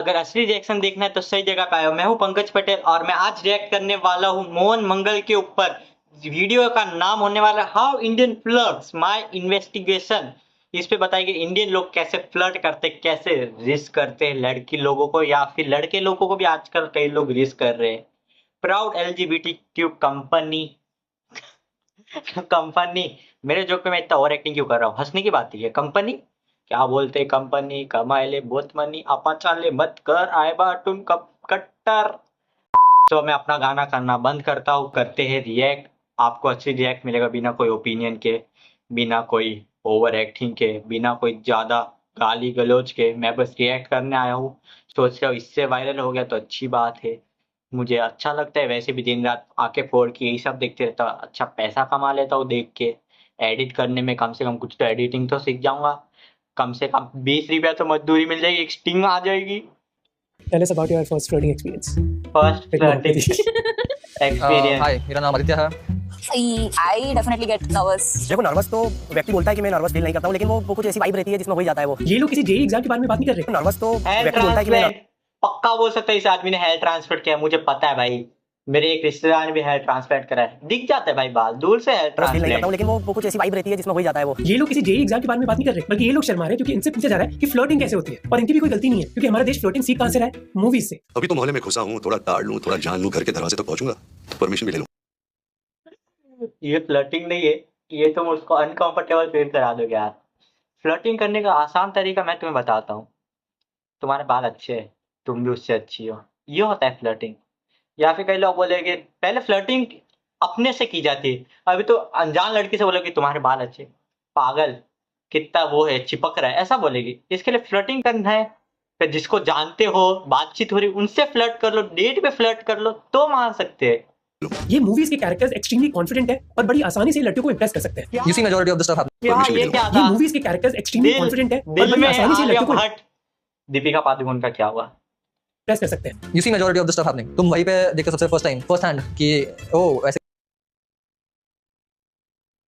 अगर असली रिएक्शन देखना है तो सही जगह पे आए हो। मैं हूं पंकज पटेल और मैं आज रिएक्ट करने वाला हूं मोहन मंगल के ऊपर। वीडियो का नाम होने वाला है how Indian flirts my investigation. इस पे बताएंगे इंडियन लोग कैसे फ्लर्ट करते, कैसे रिस्क करते हैं लड़की लोगों को, या फिर लड़के लोगों को भी आजकल कई लोग रिस्क कर रहे हैं। Proud LGBTQ company company. मेरे जोक पे मैं इतना ओवर एक्टिंग क्यों कर रहा हूँ? हंसने की बात ही है। कंपनी क्या बोलते? कंपनी कमाए ले बहुत मनी, आपा चाले मत कर आए बाटून कप कट्टर। तो मैं अपना गाना करना बंद करता हूँ, करते हैं रिएक्ट। आपको अच्छी रिएक्ट मिलेगा बिना कोई ओपिनियन के, बिना कोई ओवर एक्टिंग के, बिना कोई ज्यादा गाली गलौज के। मैं बस रिएक्ट करने आया हूँ। सोच रहा हूँ इससे वायरल हो गया तो अच्छी बात है, मुझे अच्छा लगता है। वैसे भी दिन रात आके फोड़ के यही सब देखते रहता हूँ, अच्छा पैसा कमा लेता हूँ देख के। एडिट करने में कम से कम कुछ तो एडिटिंग तो सीख जाऊंगा। कम से कम 20 रुपया तो मजदूरी मिल जाएगी, एक स्टिंग आ जाएगी। Tell us about your first flirting experience. First With flirting mock. Experience. Hi, मेरा नाम आदित्य है। I definitely get nervous. देखो नर्वस तो व्यक्ति बोलता है कि मैं नर्वस फील नहीं करता हूँ, लेकिन वो कुछ ऐसी वाइब रहती है जिसमें हो ही जाता है वो। ये लोग किसी जेई एग्जाम के बारे में बात नहीं कर रहे। नर्वस तो हेयर व्यक्ति बोलता है कि मैं ट्रांसप्लांट पक्का बोल सकता है इस आदमी ने हेयर ट्रांसप्लांट किया है, मुझे पता है भाई। मेरे एक रिश्तेदार ने भी हेयर ट्रांसप्लांट करा है, दिख जाता है भाई बाल दूर से। हेयर नर्वस फील नहीं करता हूँ, ट्रांसप्लांट लेकिन वो कुछ ऐसी वाइब रहती है जिसमें हो ही जाता है वो। ये लोग किसी जेई एग्जाम के बारे में बात नहीं कर रहे, बल्कि ये लोग शर्मा रहे हैं क्योंकि इनसे पूछा जा रहा है कि फ्लर्टिंग कैसे होती है। और इनकी भी कोई गलती नहीं है क्योंकि हमारा देश फ्लर्टिंग सीख कहां से रहा है? मूवीज से। अभी तो मोहल्ले में घुसा हूँ, थोड़ा ताड़ लूं, थोड़ा जान लूं, घर के दरवाजे तक पहुंचूंगा, परमिशन भी ले लूं। ये फ्लर्टिंग नहीं है, ये तुम उसको अनकंफर्टेबल फील करा दोगे यार। फ्लर्टिंग करने का आसान तरीका मैं तुम्हें बताता हूँ। तुम्हारे बाल अच्छे हैं, तुम भी उससे अच्छी हो, ये होता है फ्लर्टिंग। या फिर कई लोग बोलेंगे पहले फ्लर्टिंग अपने से की जाती है, अभी तो अनजान लड़की से बोलोगे तुम्हारे बाल अच्छे, पागल कितना वो है चिपक रहा है, ऐसा बोलेगी। इसके लिए फ्लर्टिंग करना है, फिर जिसको जानते हो, बातचीत हो रही, उनसे फ्लर्ट कर लो, डेट पे फ्लर्ट कर लो तो मान सकते हैं। ये मूवीज के कैरेक्टर्स एक्सट्रीमली कॉन्फिडेंट है और बड़ी आसानी से लड़कियों को इंप्रेस कर सकते हैं। You see majority of the stuff happening. क्या Permission ये ले क्या ये था? मूवीज के कैरेक्टर्स एक्सट्रीमली कॉन्फिडेंट है और दिल बड़ी में आसानी से आलिया लड़कियों को भट्ट, दीपिका पादुकोण का क्या हुआ? इंप्रेस कर सकते हैं। You see majority of the stuff happening. तुम वहीं पे देखते सबसे फर्स्ट हैंड कि ओ ऐसे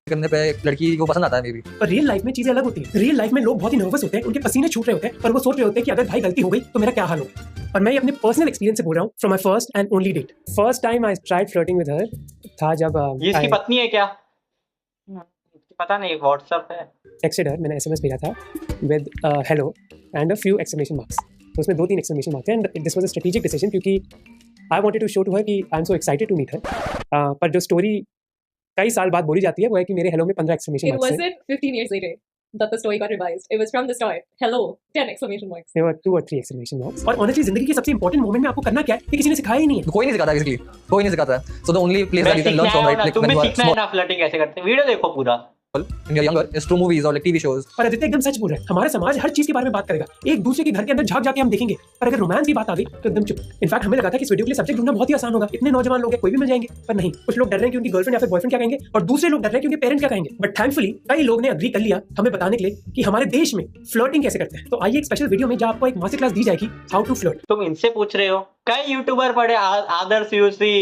करने पे एक लड़की को पसंद आता है मे बी। पर रियल लाइफ में चीजें अलग होती है। रियल लाइफ में लोग बहुत ही नर्वस होते हैं, उनके पसीने छूट रहे होते हैं और वो सोच रहे होते हैं कि अगर भाई गलती हो गई तो मेरा क्या हाल होगा। और मैं ये अपने पर्सनल एक्सपीरियंस से बोल रहा हूँ, from my first and only date. First time I tried flirting with her था जब ये इसकी पत्नी है क्या? पता नहीं, व्हाट्सएप है। टेक्स्टेड हर, मैंने एसएमएस भेजा था with hello and a few exclamation marks. तो उसमें 2-3 एक्सक्लेमेशन मार्क्स थे and this was a strategic decision क्योंकि I wanted to show to her कि I am so excited to meet her. पर जो स्टोरी कई साल बाद बोली जाती है वो है कि मेरे हेलो में 15 एक्सक्लेमेशन It मार्क्स थे। wasn't 15 years later that the story got revised. It was from the start. Hello, 10 exclamation marks. There were 2 or 3 exclamation marks। और ऑनेस्टली जिंदगी के सबसे इंपॉर्टेंट मोमेंट में आपको करना क्या है ये किसी ने सिखाया ही नहीं है। कोई नहीं सिखाता किसी कोई नहीं सिखाता है। So the only place that you can learn from, right, like तुम when भी you are सीखना है small, ना फ्लर्टिंग कैसे करते हैं, वीडियो देखो पूरा। when you're younger, is through movies or like TV shows. पर आदित्य एकदम सच बोल रहा है, हमारा समाज हर चीज के बारे में बात करेगा, एक दूसरे के घर के अंदर झांक जाके हम देखेंगे, पर अगर रोमांस की बात आ गई तो एकदम चुप। इनफैक्ट हमें लगा था कि इस वीडियो के लिए सब्जेक्ट ढूंढना बहुत ही आसान होगा, इतने नौजवान लोग हैं कोई भी मिल जाएंगे, पर नहीं। कुछ लोग डर रहे हैं कि उनकी गर्लफ्रेंड या फिर बॉयफ्रेंड क्या कहेंगे और दूसरे लोग डर रहे हैं कि उनके पेरेंट्स क्या कहेंगे। बट थैंकफुली कई लोग ने अग्री कर लिया हमें बताने के लिए कि हमारे देश में फ्लर्टिंग कैसे करते हैं। तो आइए एक स्पेशल वीडियो में जहाँ आपको एक मास्टर क्लास दी जाएगी हाउ टू फ्लर्ट। तुम इनसे पूछ रहे हो, कई यूट्यूबर पड़े आदर्श यूसी,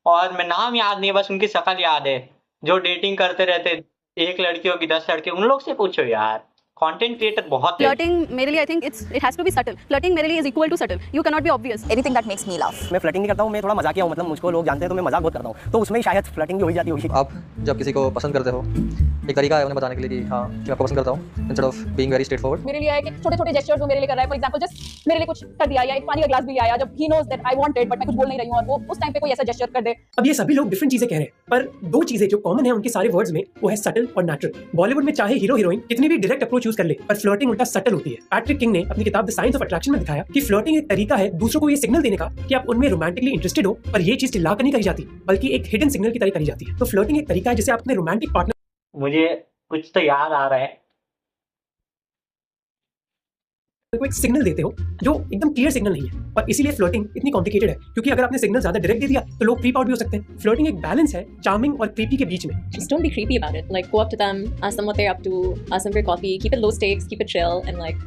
और मैं नाम याद नहीं है, बस उनकी शक्ल याद है, जो डेटिंग करते रहते, एक लड़की होगी 10 लड़के, उन लोग से पूछो यार। कंटेंट क्रिएटर बहुत है। Flirting, मेरे लिए I think it has to be subtle. Flirting मेरे लिए is equal to subtle. You cannot be obvious. Anything that makes me laugh. मैं फ्लर्टिंग नहीं करता हूँ, मैं थोड़ा मजाकिया हूँ, मतलब मुझको लोग जानते हैं तो मैं मजाक बहुत करता हूँ, तो उसमें ही शायद फ्लर्टिंग भी हो ही जाती होगी। आप जब किसी को पसंद करते हो, एक तरीका है उन्हें बताने के लिए कि हाँ कि मैं आपको पसंद करता हूँ, instead of being very straight forward. मेरे लिए है कि छोटे-छोटे जेस्चर्स वो मेरे लिए कर रहा है। फॉर एग्जांपल जस्ट मेरे लिए कुछ कर दिया या एक पानी का ग्लास भी आया जब he knows that I wanted but मैं कुछ बोल नहीं रही हूँ और वो उस टाइम पे कोई ऐसा जेस्चर कर दे। अब ये सभी लोग डिफरेंट चीजें कह रहे हैं, पर 2 चीजें जो कॉमन है उनके सारे वर्ड्स में वो है सटल और नेचुरल। बॉलीवुड में चाहे हीरो हीरोइन कितनी भी डायरेक्ट अप्रोच यूज कर ले, पर फ्लर्टिंग उल्टा सटल होती है। पैट्रिक किंग ने अपनी किताब द साइंस ऑफ अट्रैक्शन में दिखाया कि फ्लर्टिंग एक तरीका है दूसरों को ये सिग्नल देने का कि आप उनमें रोमांटिकली इंटरेस्टेड हो, पर ये चीज चिल्लाकर नहीं करी जाती बल्कि एक हिडन सिग्नल की तरह करी जाती है। तो फ्लर्टिंग एक तरीका है जिसे आप अपने रोमांटिक पार्टनर मुझे कुछ तो याद आ रहा है। को एक सिग्नल देते हो जो एकदम क्लियर सिग्नल नहीं है, और इसीलिए फ्लर्टिंग इतनी कॉम्प्लिकेटेड है क्योंकि अगर आपने सिग्नल ज्यादा डायरेक्ट दे दिया तो लोग क्रीप आउट भी हो सकते हैं। फ्लर्टिंग एक बैलेंस है चार्मिंग और क्रीपी के बीच में। Just don't be creepy about it. Like go up to them, ask them what they're up to, ask them for coffee, keep it low stakes, keep it chill and like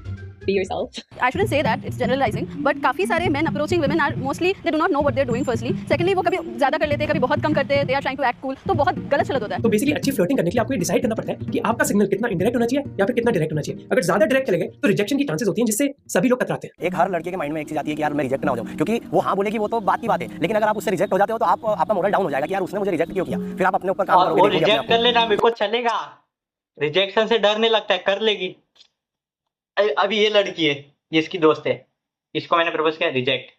be yourself. I shouldn't say that, it's generalizing, but काफी सारे men approaching women are mostly they do not know what they're doing firstly. Secondly, वो कभी ज़्यादा कर लेते हैं, कभी बहुत कम करते हैं, they are trying to act cool, तो बहुत गलत चलत होता है. तो बेसिकली अच्छी फ्लर्टिंग करने के लिए आपको ये डिसाइड करना पड़ता है कि आपका सिग्नल कितना इंडायरेक्ट होना चाहिए या फिर कितना डायरेक्ट होना चाहिए. अगर ज्यादा डायरेक्ट चले गए तो रिजेक्शन की चांसेस होती हैं, जिससे सभी लोग कतराते हैं. एक हर लड़के के माइंड में एक चीज आती है कि यार मैं रिजेक्ट ना हो जाऊं, क्योंकि वो हाँ बोलेगी वो तो बात की बात है, लेकिन अगर आप उससे रिजेक्ट हो जाते हो तो आपका मोरल डाउन हो जाएगा कि यार उसने मुझे रिजेक्ट क्यों किया. फिर आप अपने ऊपर काम और वो करोगे, देखोगे रिजेक्ट अपने कर लेना मेरे को चलेगा, रिजेक्शन से डरने लगता है, कर लेगी. अभी ये लड़की है, ये इसकी दोस्त है, इसको मैंने प्रपोज किया, रिजेक्ट.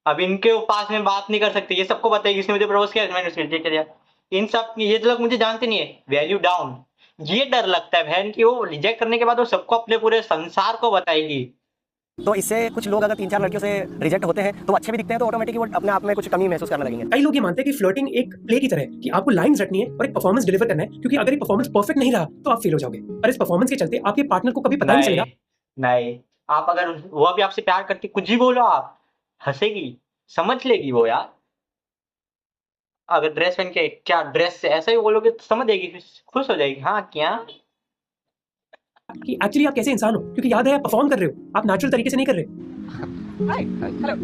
अब इनके पास में बात नहीं कर सकती, ये सबको बताएगी इसने मुझे प्रपोज किया, मैंने उसको रिजेक्ट किया. इन सब ये लोग मुझे जानते नहीं है, वैल्यू डाउन. ये डर लगता है बहन कि वो रिजेक्ट करने के बाद वो सबको अपने पूरे संसार को बताएगी. तो इससे कुछ लोग अगर 3-4 लड़कियों से रिजेक्ट होते हैं तो अच्छे भी दिखते हैं, तो ऑटोमेटिकली वो अपने आप में कुछ कमी महसूस करने लगेंगे. कई लोग ये मानते हैं कि फ्लर्टिंग एक प्ले की तरह है कि आपको लाइंस रटनी है और एक परफॉर्मेंस डिलीवर करना है, क्योंकि अगर ये परफॉर्मेंस परफेक्ट नहीं रहा तो आप फेल हो जाओगे. पर इस परफॉर्मेंस के चलते आपके पार्टनर को कभी पता नहीं चलेगा. नहीं, आप अगर वो अभी आपसे प्यार करती, कुछ भी बोलो आप, हंसेगी, समझ लेगी वो यार. अगर ड्रेस पहन के क्या ड्रेस से ऐसा ही बोलोगे तो समझ जाएगी, खुश हो जाएगी. हाँ क्या कि एक्चुअली आप कैसे इंसान हो, क्योंकि याद है आप परफॉर्म कर रहे हो, आप नेचुरल तरीके से नहीं कर रहे. हाय हेलो,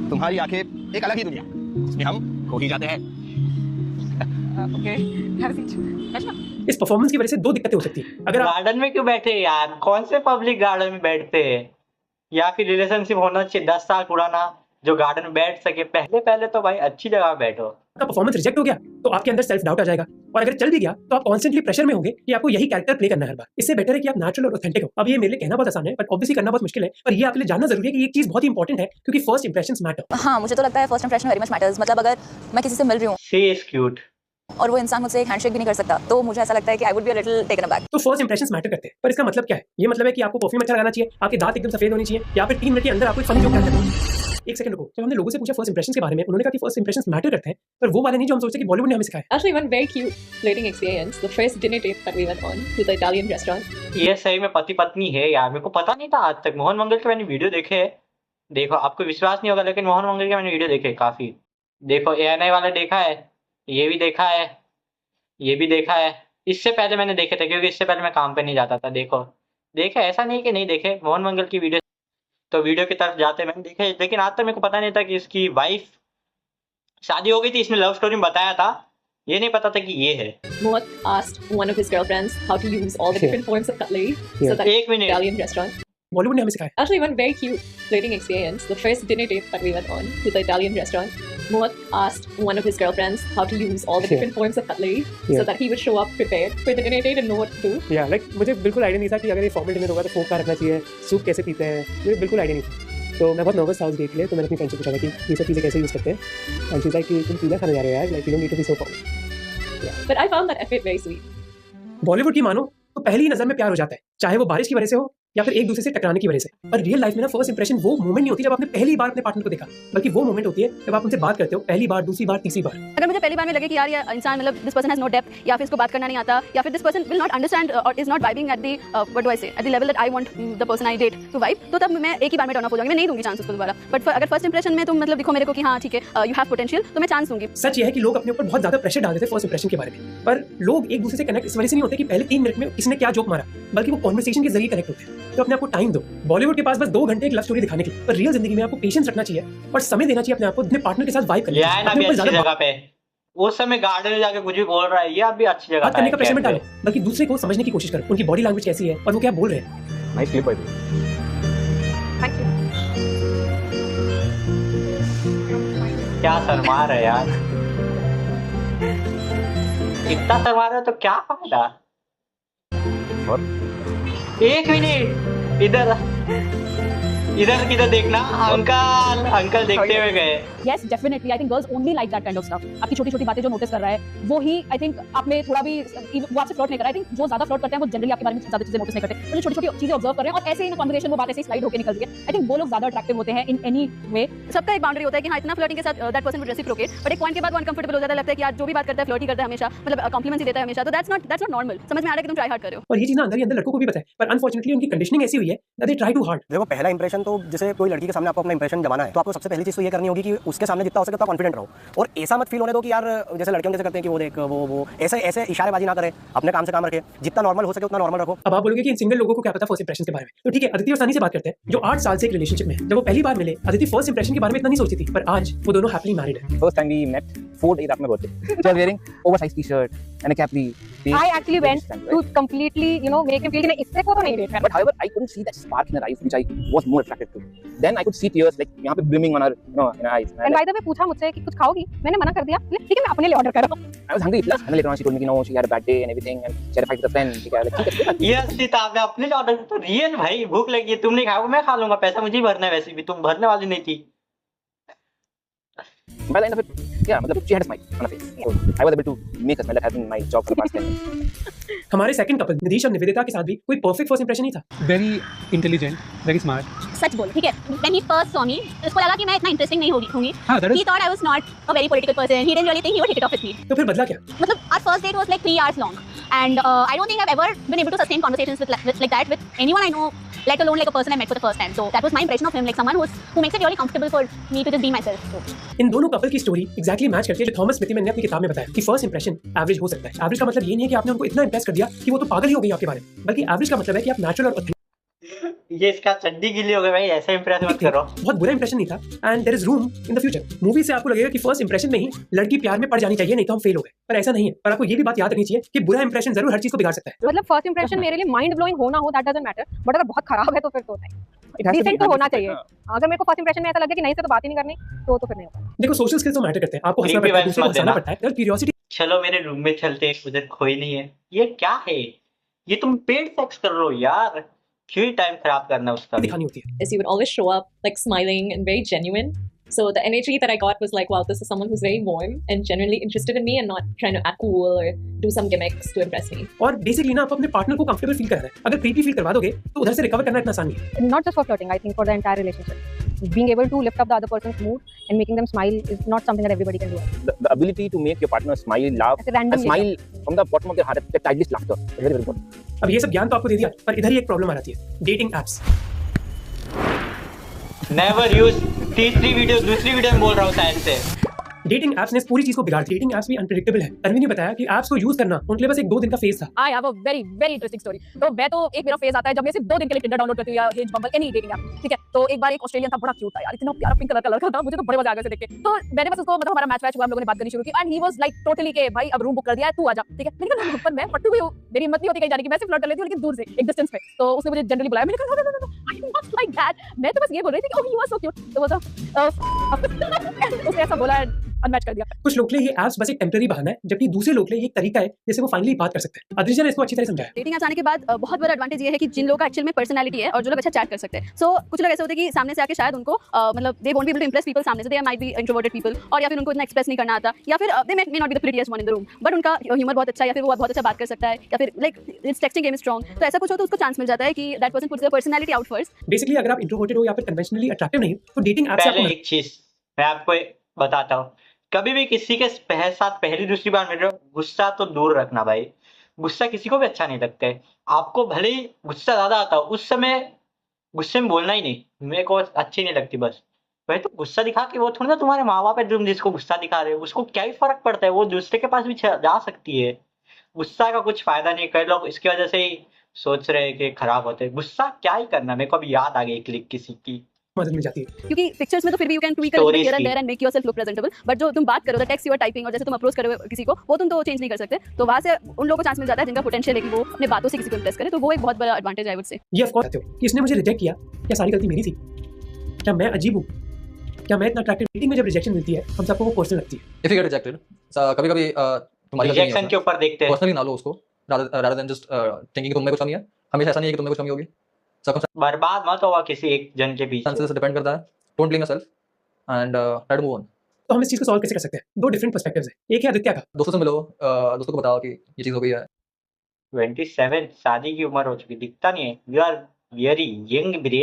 तुम्हारी आंखें एक अलग ही दुनिया, इसमें हम खो ही जाते हैं. Okay, have a seat. इस परफॉर्मेंस की वजह से दो दिक्कतें हो सकती है. अगर आप गार्डन में क्यों बैठे यार, कौन से पब्लिक गार्डन में बैठते हैं? या फिर रिलेशनशिप होना चाहिए 10 साल पुराना जो गार्डन में बैठ सके. पहले तो भाई अच्छी जगह बैठो. आपका परफॉर्मेंस रिजेक्ट हो गया तो आपके अंदर सेल्फ डाउट आ जाएगा, और अगर चल भी गया तो आप कॉन्स्टेंटली प्रेशर में होंगे कि आपको यही कैरेक्टर प्ले करना है हर बार. इससे बेटर है कि आप नेचुरल और ऑथेंटिक हो. अब ये मेरे लिए कहना बहुत आसान है, बट ऑब्वियसली करना बहुत मुश्किल है. पर ये आपके लिए जानना जरूरी है कि एक चीज बहुत ही इंपॉर्टेंट है, क्योंकि फर्स्ट इंप्रेशंस मैटर. हाँ, मुझे तो लगता है first impression very much matters. मतलब अगर मैं किसी से मिल रही हूँ शी इज क्यूट और वो इंसान मुझसे एक हैंडशेक भी नहीं कर सकता, तो मुझे ऐसा लगता है कि I would be a little taken aback. तो फर्स्ट इंप्रेशंस मैटर करते हैं. पर इसका मतलब क्या है? ये मतलब है कि आपको परफ्यूम अच्छा लगाना चाहिए, आपके दांत एकदम सफेद होनी चाहिए, या फिर 3 मिनट के अंदर आपको फनी जोक करना चाहिए. एक सेकंड रुको. जब हमने लोगों से पूछा फर्स्ट इंप्रेशंस के बारे में, उन्होंने कहा कि फर्स्ट इंप्रेशंस मैटर करते हैं, पर वो वाले नहीं जो हम सोचते कि बॉलीवुड ने हमें सिखाया. Actually, one very cute flirting experience. The first dinner date that we went on to the Italian restaurant. ये सही में पति पत्नी है यार. मेरे को पता नहीं था आज तक. मोहन मंगल के मैंने वीडियो देखे हैं. देखो आपको विश्वास नहीं होगा, लेकिन मोहन मंगल के मैंने वीडियो देखे काफी. देखो ANI वाला देखा है, ये भी देखा है, ये भी देखा है. इससे पहले मैंने देखे थे, क्योंकि इससे पहले मैं काम पे नहीं जाता था. देखो देखे, ऐसा नहीं कि नहीं देखे मोहन मंगल की वीडियो. तो वीडियो की तरफ जाते मैंने देखे, लेकिन आज तक मेरे को पता नहीं था कि इसकी वाइफ शादी हो गई थी. इसने लव स्टोरी में बताया था, ये नहीं पता था कि ये है. Mohit asked one of his girlfriends how to use all the different forms of cutlery. So that एक मिनट. Italian restaurant. बॉलीवुड ने हमें सिखाया. Actually, one very cute flirting experience. The first dinner date that we went on to the Italian restaurant. Mohit asked one of his girlfriends how to use all the different forms of cutlery so that he would show up prepared for the dinner date and know what to do. या like मुझे बिल्कुल idea नहीं था कि अगर ये formal dinner होगा तो फोक का रखना चाहिए, सूप कैसे पीते हैं, मुझे बिल्कुल आइडिया नहीं था. तो मैं बहुत नर्वस था उस डेट के लिए. तो मैंने अपनी फ्रेंड से पूछा था कि ये सब चीज़ें कैसे यूज़ करते हैं. एंड शी वाज लाइक कि तुम पिज़्ज़ा खाने जा रहे हो यार, like you don't need to be so formal. But I found that effort very sweet. Bollywood की मानो तो पहली ही नजर में प्यार हो जाता है, चाहे वो बारिश की वजह से हो या फिर एक दूसरे से टकराने की वजह से. पर रियल लाइफ में ना फर्स्ट इंप्रेशन वो मोमेंट नहीं होती जब आपने पहली बार अपने पार्टनर को देखा, बल्कि वो मोमेंट होती है जब आप उनसे बात करते हो पहली बार, दूसरी बार, तीसरी बार. अगर मुझे पहली बार में लगे कि यार ये इंसान मतलब this person has no depth, या फिर इसको बात करना नहीं आता, या फिर this person will not understand और is not vibing at the what do I say at the level that I want the person I date to vibe, तो तब मैं एक ही बार में टर्न ऑफ हो जाऊंगी. मैं नहीं दूंगी चांस उसको दोबारा. बट अगर फर्स्ट इंप्रेशन में तुम मतलब दिखो मेरे को कि हाँ ठीक है यू हैव पोटेंशियल, तो मैं चांस दूंगी. सच ये है कि लोग अपने ऊपर बहुत ज्यादा प्रेशर डाल देते हैं फर्स्ट इंप्रेशन के बारे में. पर लोग एक दूसरे से कनेक्ट इस वजह से नहीं होते कि पहले 3 मिनट में किसने क्या जोक मारा, बल्कि वो कॉन्वर्सेशन के जरिए कनेक्ट होते हैं. तो अपने आप को टाइम दो. बॉलीवुड के पास बस 2 घंटे एक लव स्टोरी दिखाने के लिए, पर रियल जिंदगी में आपको पेशेंस रखना चाहिए और समय देना चाहिए अपने आप को, अपने पार्टनर के साथ वाइब करने ये है ना अपने भी ऊपर अच्छी ज्यादा जगह पे. उस समय गार्डन में जाके कुछ भी बोल रहा है, ये आप भी अच्छी जगह बात करने का प्रेशर मत पे. डालो, बल्कि दूसरे को समझने की कोशिश करो, उनकी बॉडी लैंग्वेज कैसी है और वो क्या बोल रहे हैं. नाइस क्लिप भाई. Thank you. क्या शर्मा रहा है यार, इतना शर्मा रहा है तो क्या फायदा. और 1 मिनट इधर किधर देखना. अंकल देखते हुए गए. Yes, definitely. I think girls only like that kind of stuff. आपकी छोटी-छोटी बातें जो नोटिस कर रहा है, वो ही I think आप में थोड़ा भी वो आपसे फ्लर्ट नहीं कर रहा है. I think जो ज्यादा फ्लर्ट करते हैं वो जनरली आपके बारे में ज्यादा चीजें नोटिस नहीं करते. वो जो छोटी-छोटी चीजें ऑब्जर्व कर रहे हैं और ऐसे ही इन कन्वर्सेशन वो बात ऐसे ही स्लाइड होकर निकल रही है. I think वो लोग ज्यादा अट्रैक्टिव होते हैं इन एनी वे. सबका एक बाउंड्री होता है कि हाँ इतना फ्लर्टिंग के साथ that person would reciprocate, but एक पॉइंट के बाद वो अनकंफर्टेबल हो जाता है. लगता है कि यार जो भी बात करता है फ्लर्टी करता है हमेशा, मतलब कॉम्प्लीमेंट्स ही देता है हमेशा. तो दैट्स नॉट नॉर्मल. समझ में आ रहा है कि तुम ट्राई हार्ड कर रहे हो. और ये चीज ना अंदर ही अंदर लड़कों को भी पता है, पर अनफॉर्चुनेटली उनकी कंडीशनिंग ऐसी हुई है that they try too hard. देखो पहला इंप्रेशन तो तो जैसे कोई लड़की के सामने आपको अपना इंप्रेशन जमाना है तो आपको सबसे पहली चीज़ तो ये करनी होगी कि उसके सामने जितना हो सके उतना कॉन्फिडेंट रहो, और ऐसा मत फील होने दो कि यार जैसे लड़के जैसे करते हैं कि वो देख वो ऐसे ऐसे इशारेबाजी ना करे, अपने काम से काम रखे, जितना नॉर्मल हो सके उतना नॉर्मल रखो। अब आप बोलोगे कि इन सिंगल लोगों को क्या पता फर्स्ट इंप्रेशन के बारे में, तो ठीक है अदिति और सनी से बात करते हैं जो 8 साल से एक रिलेशनशिप में है। जब वो पहली बार मिले अदिति फर्स्ट इंप्रेशन के बारे में इतना नहीं सोचती थी, पर आज वो दोनों हैप्पली मैरिड है। First time we met 4 days after my birthday. So I was wearing oversized t-shirt and a capri. I actually went to completely, make him feel कि इससे को तो नहीं देख रहा। But however, I couldn't see that spark in her eyes, which I was more attracted to. Then I could see tears like यहाँ पे brimming on her, in her eyes. And by the way पूछा मुझसे कि कुछ खाओगी, मैंने मना कर दिया। ठीक है मैं अपने लिए ऑर्डर कर रहा हूँ। I was hungry plus, and later on she told me कि no, she had a bad day and everything, and she had a fight with a friend. ठीक है, like ठीक है। ये सीता आपने अपने लिए ऑर्डर तो रियल भाई, भूख लगी है, तुम नहीं खाओगे मैं खा लूंगा, पैसा मुझे ही भरना है, वैसे भी तुम भरने वाली नहीं थी। By the end of it, yeah, मतलब she had a smile on her face. So I was able to make a smile. That has been my job for the past 10 years. हमारे सेकंड कपल निधीश और निवेदिता के साथ भी कोई perfect first impression नहीं था। Very intelligent, very smart. सच बोल, ठीक है, when he first saw me उसको लगा कि मैं इतना इंटरेस्टिंग नहीं होंगी। He thought I was not a very political person, he didn't really think he would hit it off with me. तो फिर बदला क्या? मतलब our first date was like 3 hours long and I don't think I've ever been able to sustain conversations with like that with anyone I know, let alone like a person I met for the first time. So that was my impression of him, like someone who makes it really comfortable for me to just be myself. So इन दोनों couple की story exactly match करती है जो Thomas Smith ने अपनी किताब में बताया कि फर्स्ट इंप्रेशन एवरेज हो सकता है। एवरेज का मतलब ये नहीं है कि आपने उनको इतना इंप्रेस कर दिया कि वो तो पागल ही हो गई आपके बारे में, बल्कि एवरेज का मतलब है कि आप नेचुरल और ये इसका चड्डी गिली हो गई भाई, ऐसा इंप्रेस मत करो। बहुत बुरा इंप्रेशन नहीं था and there is room in the future. Movie से आपको लगेगा कि फर्स्ट इंप्रेशन में ही लड़की प्यार में पड़ जानी चाहिए, नहीं तो हम फेल हो गए, पर ऐसा नहीं है। पर आपको ये भी बात याद रखनी चाहिए कि बुरा इंप्रेशन जरूर हर चीज को बिगाड़ सकता है। मतलब फर्स्ट इंप्रेशन मेरे लिए माइंड ब्लोइंग होना हो दैट डजंट मैटर, बट अगर बहुत खराब है तो फिर तो नहीं, डिसेंट तो होना चाहिए। अगर मेरे को फर्स्ट इंप्रेशन में ऐसा लगे कि नहीं से तो बात ही नहीं करनी तो फिर नहीं होगा। देखो सोशल स्किल्स तो मैटर करते हैं, आपको हंसना पड़ता है, दूसरों को हंसाना पड़ता है, अगर क्यूरियोसिटी। चलो मेरे रूम में चलते हैं, उधर कोई नहीं है। ये क्या है, ये तुम पेड सेक्स कर रहे हो यार, क्यों टाइम खराब करना उसका दिखानी होती है। He would always show up like smiling and very genuine. So the energy that I got was like, wow, this is someone who's very warm and genuinely interested in me and not trying to act cool or do some gimmicks to impress me. और basically ना आप अपने partner को comfortable feel कराना है। अगर creepy feel करवा दोगे तो उधर से रिकवर करना इतना आसान नहीं है। Not just for flirting, I think for the entire relationship. Being able to lift up the other person's mood and making them smile is not something that everybody can do. The ability to make your partner smile, laugh, and smile from the bottom of their heart, that childish laughter, is very, very important. अब ये सब ज्ञान तो आपको दे दिया, पर इधर ही एक प्रॉब्लम आ जाती है, डेटिंग एप्स। नेवर यूज, तीसरी वीडियो दूसरी वीडियो में बोल रहा हूँ शायद से। डेटिंग एप्स ने इस पूरी चीज को बिगाड़ दिया। डेटिंग एप्स भी अनप्रेडिक्टेबल है। तन्वी ने बताया कि एप्स को यूज करना उनके लिए बस एक 2 दिन का फेज था। I have a very very interesting story. तो मैं तो एक मेरा फेज आता है जब मैं सिर्फ 2 दिन के लिए Tinder डाउनलोड करती हूँ या Hinge, Bumble, any dating app, ठीक है। तो एक बार एक ऑस्ट्रेलियन था, बड़ा क्यूट था यार, इतना प्यारा पिंक कलर का लड़का था, मुझे तो बड़े मजा आ गया उसे देख के। तो मैंने बस उसको, मतलब हमारा मैच हुआ, हम लोगों ने बात करनी शुरू की and he was like totally के भाई अब रूम बुक कर दिया है, तू आजा, ठीक है। मैंने कहा पर मैं पट्टू भी हूँ, मेरी हिम्मत नहीं होती कहीं जाने की, मैं सिर्फ फ्लर्ट कर लेती हूँ लेकिन दूर से, एक डिस्टेंस पे। तो उसने मुझे जनरली बुलाया, मैंने कहा no I am not like that, मैं तो बस ये बोल रही थी कि oh you are so cute. तो वो उसने ऐसा बोला, अनमैच कर दिया। कुछ लोग के लिए ये एप्स बस एक टेम्पररी बहाना है, जबकि दूसरे लोग के लिए ये एक तरीका है जिससे वो फाइनली बात कर सकते हैं। अद्रिजा ने इसको अच्छी तरह समझाया। डेटिंग ऐप्स आने के बाद बहुत बड़ा एडवांटेज ये है कि जिन लोगों का एक्चुअल में पर्सनालिटी है और जो लोग अच्छा चैट कर सकते हैं। सो कुछ लोग ऐसे होते हैं कि सामने से आके शायद उनको मतलब they won't be able to impress people सामने से, they might be introverted people, और या फिर उनको इतना एक्सप्रेस नहीं करना आता, या फिर they may not be the prettiest one in the room, but उनका ह्यूमर बहुत अच्छा है, या फिर वो बहुत अच्छा बात कर सकता है, या फिर like it's texting game is strong. तो ऐसा कुछ हो तो उसको चांस मिल जाता है कि that person puts there personality out first. Basically अगर आप इंट्रोवर्टेड हो या फिर कन्वेंशनली अट्रैक्टिव नहीं तो डेटिंग ऐप्स पहले एक चीज मैं आपको बताता हूँ, कभी भी किसी के साथ पहली दूसरी बार मिल रहे हो, गुस्सा तो दूर रखना भाई। गुस्सा किसी को भी अच्छा नहीं लगता है। आपको भले ही गुस्सा ज्यादा आता हो, उस समय गुस्से में बोलना ही नहीं, मेरे को अच्छी नहीं लगती बस। भाई तो गुस्सा दिखा के, वो थोड़ी ना तुम्हारे माँ बाप है तुम जिसको गुस्सा दिखा रहे हो, उसको क्या ही फर्क पड़ता है, वो दूसरे के पास भी जा सकती है। गुस्सा का कुछ फायदा नहीं। कई लोग इसकी वजह से ही सोच रहे हैं कि खराब होते हैं। गुस्सा क्या ही करना। मेरे को अभी याद आ गई क्लिक किसी की, मदद मिल जाती है, क्योंकि पिक्चर्स में तो फिर भी you can tweak here and there and make yourself look presentable, but जो तुम बात करो, the text you are typing और जैसे तुम अप्रोच करो किसी को, वो तुम तो चेंज नहीं कर सकते। तो वहां से उन लोगों को चांस मिल जाता है जिनका पोटेंशियल है कि वो अपने बातों से किसी को इंप्रेस करे। तो वो एक बहुत बड़ा एडवांटेज आई वुड से। ये ऑफ कोर्स कि इसने मुझे रिजेक्ट किया, क्या सारी गलती मेरी थी? क्या मैं अजीब हूँ? क्या मैं इतना अट्रैक्टिव? डेटिंग में जब रिजेक्शन मिलती है हम सबको वो पर्सनल लगती है। इफ यू गेट रिजेक्टेड, कभी-कभी तुम्हारी रिजेक्शन के ऊपर देखते हैं, पर्सनली ना लो उसको, rather than just thinking कि तुम में कुछ कमी है। हमेशा ऐसा नहीं है कि तुम में कुछ कमी होगी। बर्बाद मत होगा किसी एक जन के बीच से डिपेंड करता है। Don't blame yourself and try to move on. तो हम इस चीज को सॉल्व कैसे कर सकते हैं? 2 डिफरेंट पर्सपेक्टिव्स है। एक है आदित्य का, दोस्तों से मिलो, दोस्तों को बताओ कि ये चीज हो गई है। 27 शादी की उम्र हो चुकी, दिखता नहीं है। यू आर वेरी यंग ब्रे,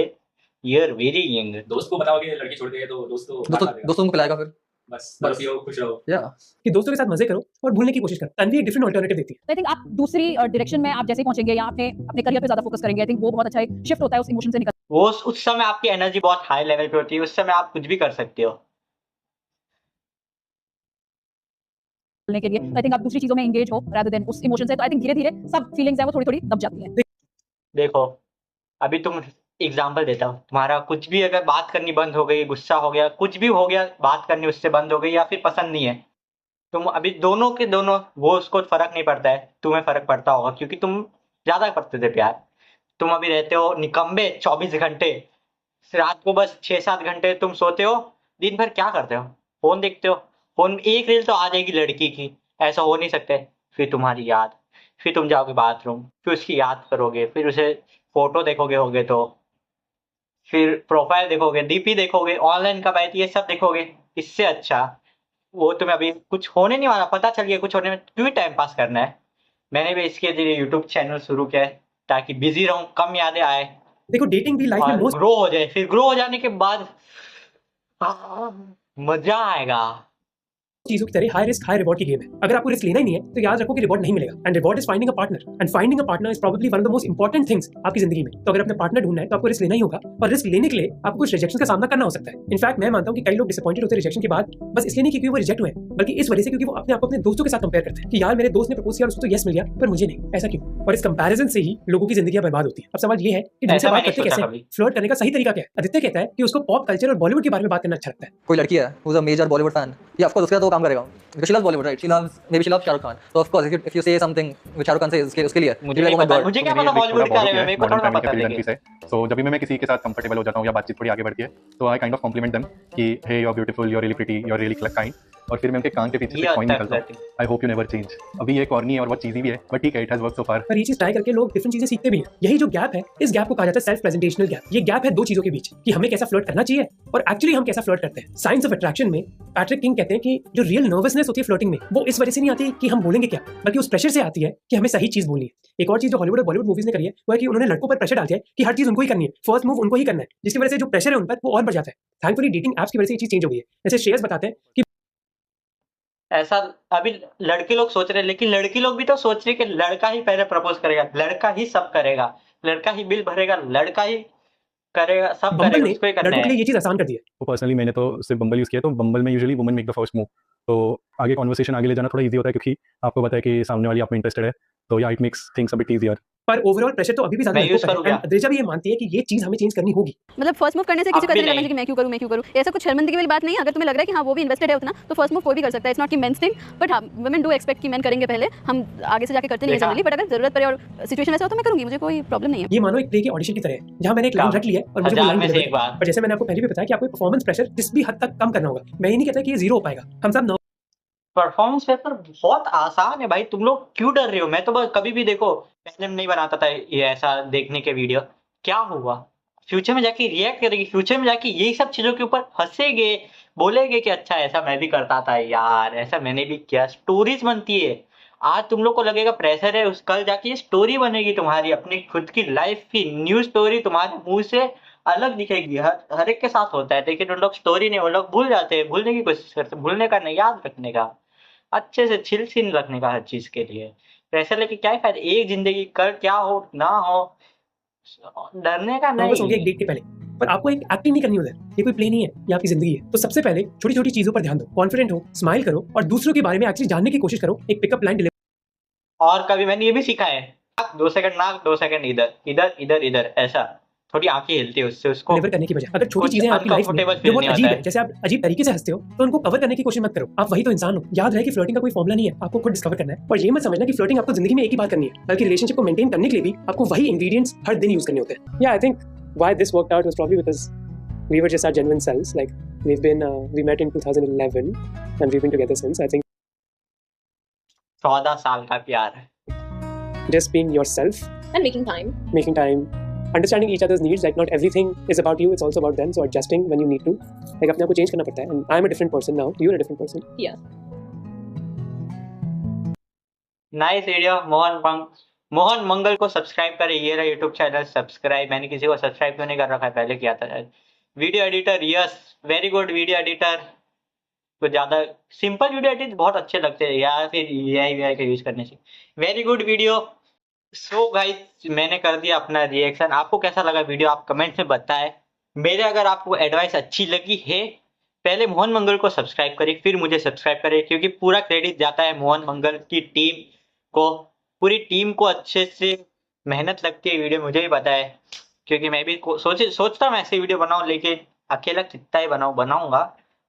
यू आर वेरी यंग। दोस्त को बताओगे लड़की छोड़ दे तो दोस्तों को पिलाएगा फिर बस पियो खुश रहो। या कि दोस्तों के साथ मजे करो और भूलने की कोशिश करो। तन्वी एक डिफरेंट ऑल्टरनेटिव देती है। आई थिंक आप दूसरी डायरेक्शन में आप जैसे ही पहुंचेंगे या अपने अपने करियर पे ज्यादा फोकस करेंगे, आई थिंक वो बहुत अच्छा एक शिफ्ट होता है उस इमोशन से निकल वो उस समय आपकी एनर्जी बहुत हाई लेवल पे होती है, उस समय आप कुछ भी कर सकते हो। निकलने के लिए। आई थिंक आप दूसरी चीजों में एंगेज हो rather than उस इमोशन से, तो आई थिंक धीरे-धीरे सब फीलिंग्स है वो थोड़ी-थोड़ी दब जाती हैं। देखो अभी तुम एग्जाम्पल देता हूँ, तुम्हारा कुछ भी अगर बात करनी बंद हो गई, गुस्सा हो गया, कुछ भी हो गया, बात करनी उससे बंद हो गई या फिर पसंद नहीं है, तुम अभी दोनों के दोनों, वो उसको फर्क नहीं पड़ता है, तुम्हें फर्क पड़ता होगा क्योंकि तुम ज्यादा करते थे प्यार। तुम अभी रहते हो निकम्बे 24 घंटे, रात को बस 6-7 घंटे तुम सोते हो, दिन भर क्या करते हो? फोन देखते हो, फोन में एक रील तो आ जाएगी लड़की की, ऐसा हो नहीं सकता है। फिर तुम्हारी याद, फिर तुम जाओगे बाथरूम, फिर उसकी याद करोगे, फिर उसे फोटो देखोगे होगे तो, फिर प्रोफाइल देखोगे, डीपी देखोगे, ऑनलाइन कब आई थी, ये सब देखोगे। इससे अच्छा वो तुम्हें अभी कुछ होने नहीं वाला, पता चल गया कुछ होने में, क्यों टाइम पास करना है। मैंने भी इसके लिए यूट्यूब चैनल शुरू किया है ताकि बिजी रहूं, कम यादें आए देखो डेटिंग भी लाइफ में और मोस्ट ग्रो हो जाए। फिर ग्रो हो जाने के बाद मजा आएगा। चीजों की तरह हाई रिस्क हाई रिवॉर्ड की गेम है। अगर आपको रिस्क लेना ही नहीं है तो याद रखो कि रिवॉर्ड नहीं मिलेगा। And reward is finding a partner, and finding a partner is probably one of the most important things आपकी जिंदगी में। तो अगर अपना पार्टनर ढूंढना है तो आपको रिस्क लेना ही होगा, और रिस्क लेने के लिए आपको कुछ रिजेक्शन का सामना करना हो सकता है। इनफैक्ट मैं मानता हूं कि कई लोग डिसअपॉइंटेड होते हैं रिजेक्शन के बाद, बस इसलिए नहीं क्योंकि वो रिजेक्ट हुए, बल्कि इस वजह से क्योंकि वो अपने आप को अपने दोस्तों के साथ कंपेयर करते हैं कि यार मेरे दोस्त ने प्रपोज किया और उसको तो यस मिल गया पर मुझे नहीं, ऐसा क्यों? और इस कंपैरिजन से ही लोगों की जिंदगी बर्बाद होती है। अब सवाल ये है कि जिनसे ऐसा बात मैंने करते सोचा कैसे, कभी। फ्लर्ट करने का सही तरीका क्या है? आदित्य कहता है कि उसको पॉप कल्चर और बॉलीवुड के बारे में बात करना अच्छा लगता है। कोई लड़की है who's a major Bollywood fan, या ऑफ कोर्स उसके साथ वो काम करेगा because she loves Bollywood, right? She loves, maybe she loves Shah Rukh Khan, so of course if you say something which Shah Rukh Khan says उसके लिए मुझे नहीं पता, मुझे क्या पता बॉलीवुड के बारे में, मेरे को थोड़ा पता है। सो जब भी मैं किसी के साथ कंफर्टेबल हो जाता हूँ या बातचीत थोड़ी आगे बढ़ती है तो I kind of compliment them कि hey you are beautiful, you are really pretty, you are really kind, और फिर मैं उनके कान के पीछे से कॉइन निकलता हूँ, I hope you never change. अभी ये कॉर्नी है और बहुत चीज़ी भी है, बट ठीक है, इट हैज वर्क सो फार। पर ये चीज ट्राई करके लोग डिफरेंट चीजें सीखते भी हैं। यही जो गैप है, इस गैप को कहा जाता है सेल्फ प्रेजेंटेशनल गैप। ये गैप है दो चीजों के बीच कि हमें कैसा फ्लर्ट करना चाहिए और एक्चुअली हम कैसा फ्लर्ट करते हैं। साइंस ऑफ अट्रैक्शन में पैट्रिक किंग कहते हैं कि जो रियल नर्वसनेस होती है फ्लर्टिंग में, वो इस वजह से नहीं आती कि हम बोलेंगे क्या, बल्कि उस प्रेशर से आती है कि हमें सही चीज बोलनी है। एक और चीज जो हॉलीवुड और बॉलीवुड मूवीज ने करी है वो है कि उन्होंने लड़कों पर प्रेशर डाल दिया है कि हर चीज उनको ही करनी है, फर्स्ट मूव उनको ही करना है, जिसकी वजह से जो प्रेशर है उन पर वो और बढ़ जाता है। थैंकफुली डेटिंग एप्स की वजह से ये चीज चेंज हो गई है। जैसे श्रेयस बताते हैं कि ऐसा अभी लड़के लोग सोच रहे हैं, लेकिन लड़की लोग भी तो सोच रही है कि लड़का ही पहले प्रपोज करेगा, लड़का ही सब करेगा, लड़का ही बिल भरेगा, लड़का ही करेगा, सब बम्बल करेगा, ने उसको ही करना लड़कों के है। लिए ये चीज आसान कर दी है। तो पर्सनली मैंने तो सिर्फ बम्बल यूज़ किया, तो बम्बल में usually woman make the first move, तो आगे कॉन्वर्सेशन आगे ले जाना थोड़ा इजी होता है क्योंकि आपको पता है कि सामने वाली आप में इंटरेस्टेड है, तो या it makes things a bit easier. पर ओवरऑल प्रेशर तो अभी भी ज्यादा मैं यूज लड़कों पर करूंगा। है। अद्रिजा भी ये मानती है कि ये चीज हमें चेंज करनी होगी। मतलब फर्स्ट मूव करने से किसी अब को भी ऐसा लगना नहीं। चाहिए कि मैं क्यों करूं, ऐसा कुछ शर्मिंदगी वाली बात नहीं है। अगर तुम्हें लग रहा है कि हाँ वो भी इन्वेस्टेड है उतना, तो फर्स्ट मूव कोई भी कर सकता है। इट्स नॉट कि मेंस थिंग, बट हाँ वुमेन डू एक्सपेक्ट कि मेन करेंगे पहले, हम आगे से जाके करते नहीं है देखा। जनरली, बट अगर जरूरत पड़े और सिचुएशन ऐसा हो तो मैं करूंगी, मुझे कोई प्रॉब्लम नहीं है। ये मानो एक प्ले के ऑडिशन की तरह है जहां मैंने एक लाइन रख लिया है और मुझे वो 1000 लाइन में से डिलीवर एक बार। पर जैसे मैंने आपको पहले भी बताया कि आपको परफॉर्मेंस प्रेशर किस भी हद तक कम करना होगा। मैं ये नहीं कहता कि ये जीरो हो पाएगा, हम सब परफॉर्मेंस पेपर बहुत आसान है भाई, तुम लोग क्यों डर रहे हो? मैं तो बस कभी भी देखो पहले नहीं बनाता था ये ऐसा देखने के वीडियो, क्या हुआ? फ्यूचर में जाके रिएक्ट करेगी, फ्यूचर में जाके यही सब चीजों के ऊपर हंसेगे, बोलेगे कि अच्छा ऐसा मैं भी करता था यार, ऐसा मैंने भी किया। स्टोरीज बनती है। आज तुम लोग को लगेगा प्रेशर है, उस कल जाके ये स्टोरी बनेगी तुम्हारी, अपनी खुद की लाइफ की न्यू स्टोरी तुम्हारे मुंह से अलग दिखेगी। हर एक के साथ होता है, लेकिन उन लोग स्टोरी नहीं, उन लोग भूल जाते हैं, भूलने की कोशिश करते हैं, भूलने का नहीं, याद रखने का, अच्छे से चिल सीन रखने का हर चीज के लिए। प्रेशर लेके क्या फायदा? एक जिंदगी, कर क्या हो ना हो, डरने का नर्वस होंगे एक नहीं। डेट के पहले, पर आपको एक एक्टिंग नहीं करनी उधर। ये कोई प्ले नहीं है, ये आपकी जिंदगी है। तो सबसे पहले छोटी छोटी चीजों पर ध्यान दो, कॉन्फिडेंट हो, स्माइल करो और दूसरों के बारे में एक्चुअली जानने की कोशिश करो। एक पिकअप लाइन डिलीवर और कभी मैंने ये भी सीखा है, 2 सेकंड नाक, 2 सेकंड इधर इधर इधर इधर, ऐसा थोड़ी आंखें हिलती है, उससे उसको करने की बजाय अगर छोटी कुछ चीजें आपकी लाइफ में uncomfortable जो feel बहुत नहीं अजीब होता है, है। जैसे आप अजीब तरीके से हंसते हो, तो उनको कवर करने की कोशिश मत करो। आप वही तो इंसान हो। याद रहे कि फ्लर्टिंग का कोई फॉर्मूला नहीं है, आपको खुद डिस्कवर करना है। और ये मत समझना कि फ्लर्टिंग आपको जिंदगी में एक ही बार करनी है, बल्कि रिलेशनशिप को मेंटेन करने के लिए भी आपको वही इंग्रेडिएंट्स हर दिन यूज करने होते हैं। या I think why this worked out was probably because we were just our genuine selves. Like we met in 2011 and we've been together since. I think 14 साल का प्यार है। just being yourself, And making time. understanding each other's needs. Like not everything is about you, it's also about them. So adjusting when you need to. Like अपने आप को change करना पड़ता है. And I'm a different person now. You're a different person. Yeah. Nice video. Mohan Mangal को subscribe करें, ये रहा यूट्यूब चैनल सब्सक्राइब। मैंने किसी को सब्सक्राइब क्यों नहीं कर रखा है, पहले किया था। Video editor, yes very good video editor. तो ज़्यादा सिंपल वीडियो एडिट बहुत अच्छे लगते हैं या फिर AI का यूज़ करने से। Very good video. So guys मैंने कर दिया अपना रिएक्शन। आपको कैसा लगा वीडियो आप कमेंट में बताएं। मेरे अगर आपको एडवाइस अच्छी लगी है, पहले मोहन मंगल को सब्सक्राइब करें, फिर मुझे सब्सक्राइब करें, क्योंकि पूरा क्रेडिट जाता है मोहन मंगल की टीम को। पूरी टीम को अच्छे से मेहनत लगती है वीडियो, मुझे भी पता है, क्योंकि मैं भी सोचता हूँ ऐसे वीडियो बनाऊं, लेकिन अकेला कितना ही बनाऊंगा,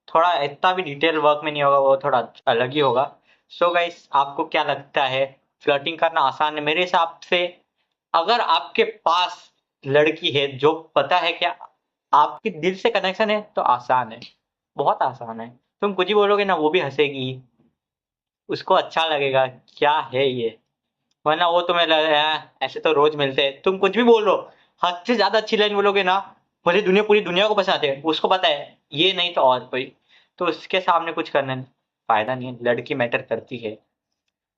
थोड़ा इतना भी डिटेल वर्क में नहीं होगा, वो थोड़ा अलग ही होगा। सो गाइस आपको क्या लगता है फ्लर्टिंग करना आसान है? मेरे हिसाब से अगर आपके पास लड़की है जो पता है क्या आपके दिल से कनेक्शन है तो आसान है, बहुत आसान है। तुम कुछ ही बोलोगे ना वो भी हंसेगी, उसको अच्छा लगेगा क्या है ये, वरना वो तुम्हें ऐसे तो रोज मिलते हैं, तुम कुछ भी बोल लो, हद से ज्यादा अच्छी लाइन बोलोगे ना, मुझे पूरी दुनिया को पसंद है, उसको पता है ये नहीं तो और कोई, तो उसके सामने कुछ करने फायदा नहीं है। लड़की मैटर करती है।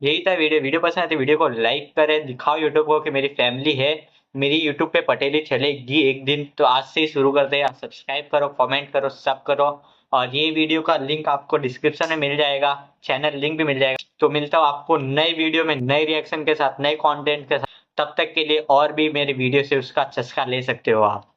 यही था वीडियो पसंद है तो वीडियो को लाइक करें, दिखाओ यूट्यूब को कि मेरी फैमिली है, मेरी यूट्यूब पे पटेली चलेगी एक दिन। तो आज से ही शुरू करते हैं। सब्सक्राइब करो, कमेंट करो, सब करो, और ये वीडियो का लिंक आपको डिस्क्रिप्शन में मिल जाएगा, चैनल लिंक भी मिल जाएगा। तो मिलता हूँ आपको नए वीडियो में नए रिएक्शन के साथ, नए कंटेंट के साथ। तब तक के लिए और भी मेरे वीडियो से उसका चस्का ले सकते हो आप।